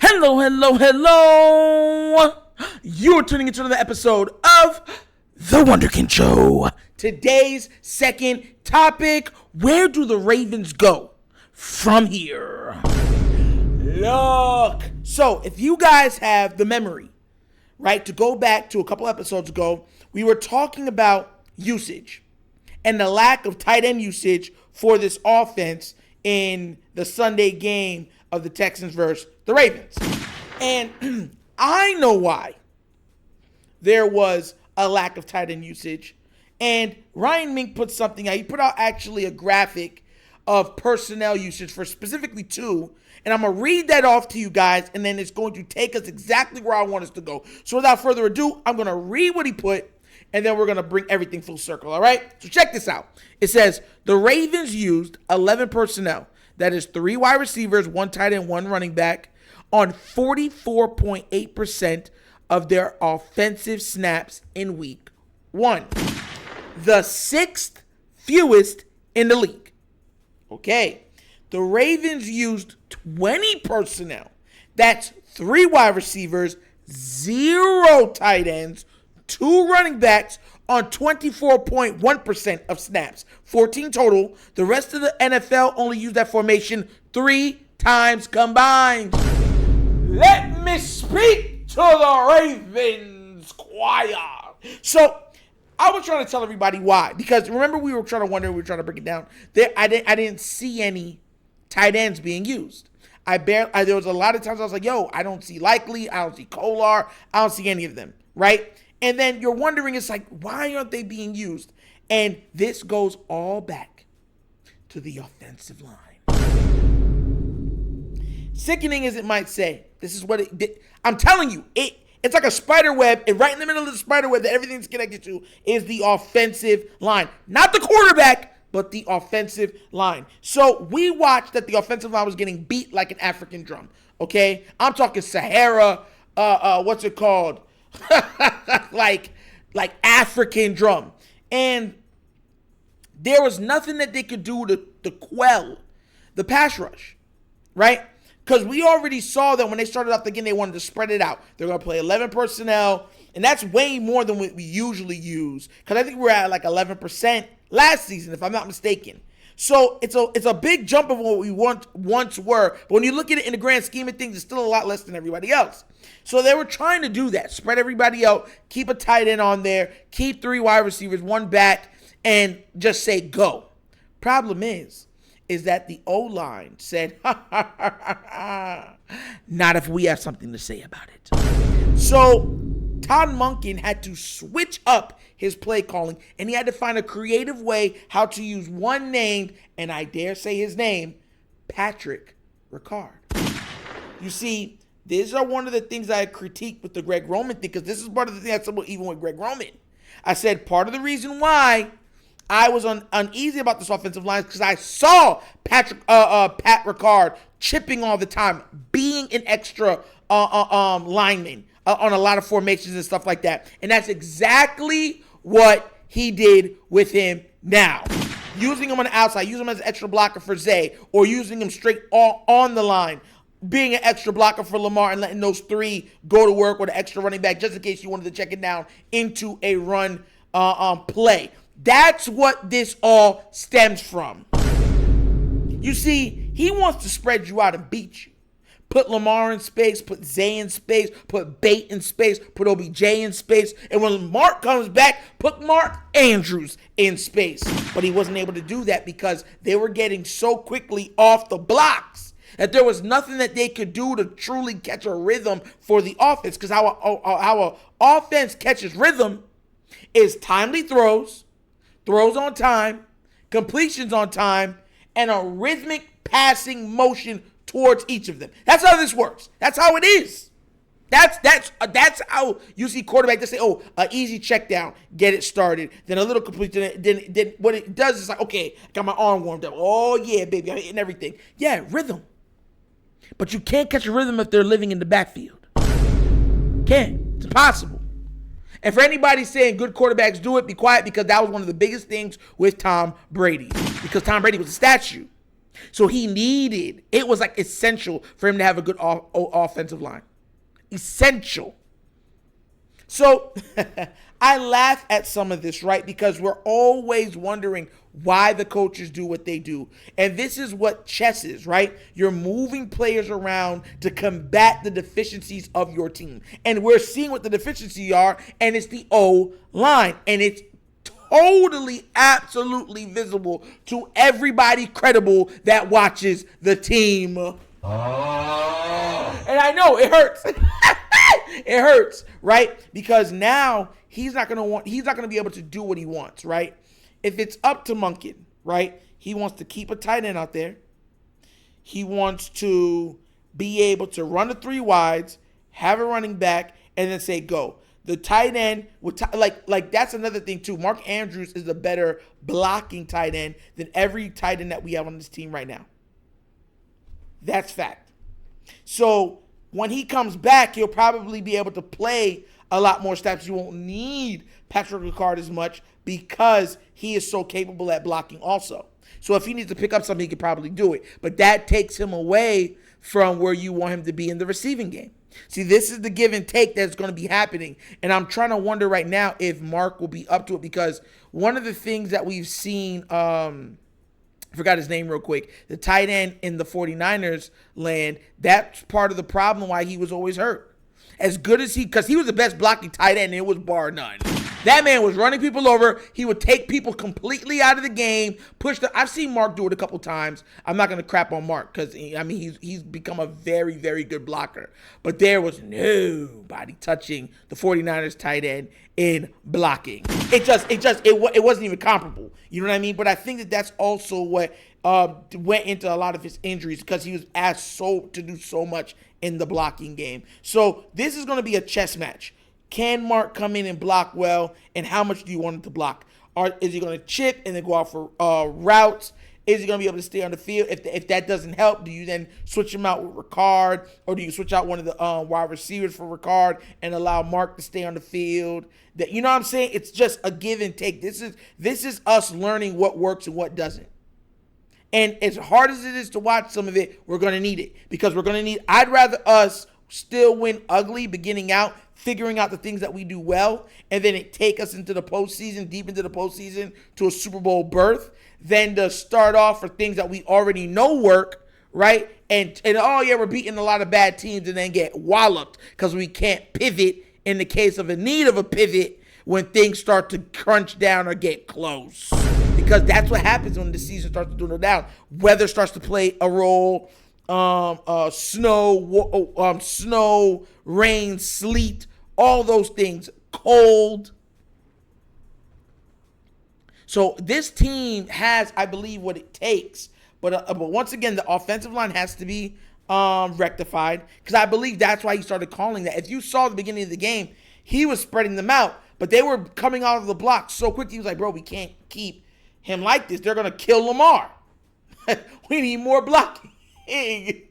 Hello, hello, hello. You're tuning into another episode of The Wunderkind Show. Today's second topic, where do the Ravens go from here? Look. So, if you guys have the memory, right, to go back to a couple episodes ago, we were talking about usage and the lack of tight end usage for this offense in the Sunday game of the Texans versus the Ravens. And I know why there was a lack of tight end usage. And Ryan Mink put something out. He put out actually a graphic of personnel usage for specifically two. And I'm going to read that off to you guys, and then it's going to take us exactly where I want us to go. So without further ado, I'm going to read what he put, and then we're going to bring everything full circle, all right? So check this out. It says, the Ravens used 11 personnel. That is 3 wide receivers, 1 tight end, 1 running back, on 44.8% of their offensive snaps in week 1. The 6th fewest in the league. Okay. The Ravens used 20 personnel. That's 3 wide receivers, 0 tight ends, 2 running backs on 24.1% of snaps. 14 total. The rest of the NFL only used that formation 3 times combined. Let me speak to the Ravens choir. So, I was trying to tell everybody why. Because remember we were trying to wonder, we were trying to break it down. I didn't see any tight ends being used. There was a lot of times I was like, yo, I don't see Likely, I don't see Kolar, I don't see any of them, right? And then you're wondering, it's like, why aren't they being used? And this goes all back to the offensive line. Sickening as it might say, this is what it did. I'm telling you, it's like a spider web, and right in the middle of the spider web that everything's connected to is the offensive line. Not the quarterback, but the offensive line. So we watched that the offensive line was getting beat like an African drum, okay? I'm talking Sahara, what's it called? like African drum. And there was nothing that they could do to quell the pass rush, right? Because we already saw that when they started off the game, they wanted to spread it out. They're going to play 11 personnel, and that's way more than what we usually use. Because I think we're at like 11% last season, if I'm not mistaken. So it's a big jump of what we once were. But when you look at it in the grand scheme of things, it's still a lot less than everybody else. So they were trying to do that. Spread everybody out. Keep a tight end on there. Keep 3 wide receivers, 1 back, and just say go. Problem is that the O-line said, not if we have something to say about it. So Todd Monken had to switch up his play calling, and he had to find a creative way how to use one named, and I dare say his name, Patrick Ricard. You see, these are one of the things I critiqued with the Greg Roman thing, because this is part of the thing I said even with Greg Roman. I said part of the reason why I was uneasy about this offensive line because I saw Pat Ricard chipping all the time, being an extra lineman on a lot of formations and stuff like that. And that's exactly what he did with him now. Using him on the outside, using him as an extra blocker for Zay, or using him straight on the line, being an extra blocker for Lamar and letting those 3 go to work with an extra running back just in case you wanted to check it down into a run play. That's what this all stems from. You see, he wants to spread you out and beat you. Put Lamar in space, put Zay in space, put Bate in space, put OBJ in space. And when Mark comes back, put Mark Andrews in space. But he wasn't able to do that because they were getting so quickly off the blocks that there was nothing that they could do to truly catch a rhythm for the offense. Because how an offense catches rhythm is timely throws on time, completions on time, and a rhythmic passing motion towards each of them. That's how this works. That's how it is. That's how you see quarterback. They say, oh, an easy check down, get it started. Then a little completion. Then what it does is like, okay, I got my arm warmed up. Oh, yeah, baby, I'm hitting everything. Yeah, rhythm. But you can't catch a rhythm if they're living in the backfield. Can't. It's impossible. And for anybody saying good quarterbacks do it, be quiet, because that was one of the biggest things with Tom Brady. Because Tom Brady was a statue. So it was like essential for him to have a good offensive line. Essential. So I laugh at some of this, right? Because we're always wondering why the coaches do what they do. And this is what chess is, right? You're moving players around to combat the deficiencies of your team. And we're seeing what the deficiencies are, and it's the O-line. And it's totally, absolutely visible to everybody credible that watches the team. And I know it hurts. It hurts, right? Because now he's not gonna be able to do what he wants, right? If it's up to Munkin, right? He wants to keep a tight end out there. He wants to be able to run the 3 wides, have a running back, and then say go. The tight end would like that's another thing too. Mark Andrews is a better blocking tight end than every tight end that we have on this team right now. That's fact. So when he comes back, he'll probably be able to play a lot more snaps. You won't need Patrick Ricard as much because he is so capable at blocking also. So if he needs to pick up something, he could probably do it. But that takes him away from where you want him to be in the receiving game. See, this is the give and take that's going to be happening. And I'm trying to wonder right now if Mark will be up to it, because one of the things that we've seen, I forgot his name real quick, the tight end in the 49ers land, that's part of the problem why he was always hurt. As good as because he was the best blocking tight end, and it was bar none. That man was running people over. He would take people completely out of the game, I've seen Mark do it a couple times. I'm not going to crap on Mark because, I mean, he's become a very, very good blocker. But there was nobody touching the 49ers tight end in blocking. It wasn't even comparable. You know what I mean? But I think that that's also what went into a lot of his injuries, because he was asked to do so much in the blocking game. So this is going to be a chess match. Can Mark come in and block well, and how much do you want him to block? Is he going to chip and then go out for routes? Is he going to be able to stay on the field? If that doesn't help, do you then switch him out with Ricard, or do you switch out one of the wide receivers for Ricard and allow Mark to stay on the field? You know what I'm saying? It's just a give and take. This is us learning what works and what doesn't. And as hard as it is to watch some of it, we're going to need it, because I'd rather us still win ugly beginning out, figuring out the things that we do well, and then it take us into the postseason, deep into the postseason, to a Super Bowl berth, than to start off for things that we already know work, right? And oh yeah, we're beating a lot of bad teams and then get walloped because we can't pivot in the case of a need of a pivot when things start to crunch down or get close. Because that's what happens when the season starts to dwindle down. Weather starts to play a role. Snow, rain, sleet, all those things, cold. So this team has, I believe, what it takes. But once again, the offensive line has to be rectified, because I believe that's why he started calling that. If you saw the beginning of the game, he was spreading them out, but they were coming out of the block so quick. He was like, bro, we can't keep him like this. They're going to kill Lamar. We need more blocking. And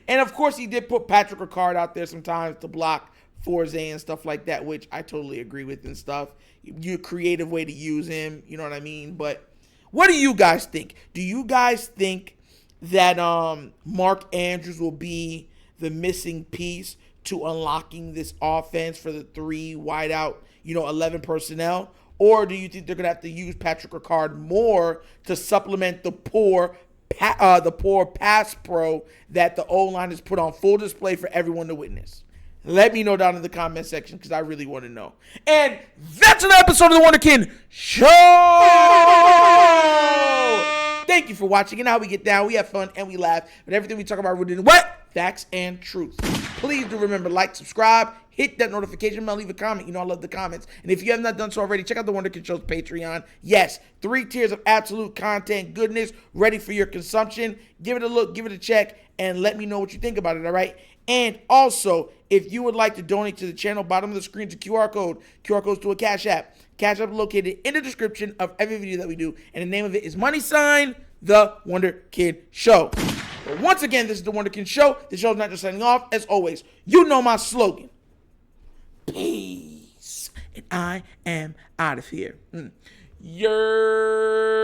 of course, he did put Patrick Ricard out there sometimes to block Forze and stuff like that, which I totally agree with and stuff. You a creative way to use him, you know what I mean? But what do you guys think? Do you guys think that Mark Andrews will be the missing piece to unlocking this offense for the 3 wideout, 11 personnel? Or do you think they're going to have to use Patrick Ricard more to supplement the poor pass pro that the O-line has put on full display for everyone to witness? Let me know down in the comment section, because I really want to know. And that's an episode of the Wunderkind Show! Thank you for watching. And how we get down, we have fun and we laugh. But everything we talk about rooted in what? Facts and truth. Please do remember, like, subscribe, hit that notification bell, leave a comment. I love the comments. And if you have not done so already, check out the Wunderkind Show's Patreon. Yes, 3 tiers of absolute content goodness ready for your consumption. Give it a look, give it a check, and let me know what you think about it, all right? And also, if you would like to donate to the channel, bottom of the screen is a QR code. QR codes to a Cash App. Cash App is located in the description of every video that we do. And the name of it is The Wunderkind Show. But once again, this is The Wunderkind Show. The show's not just signing off. As always, you know my slogan. Peace. And I am out of here. You're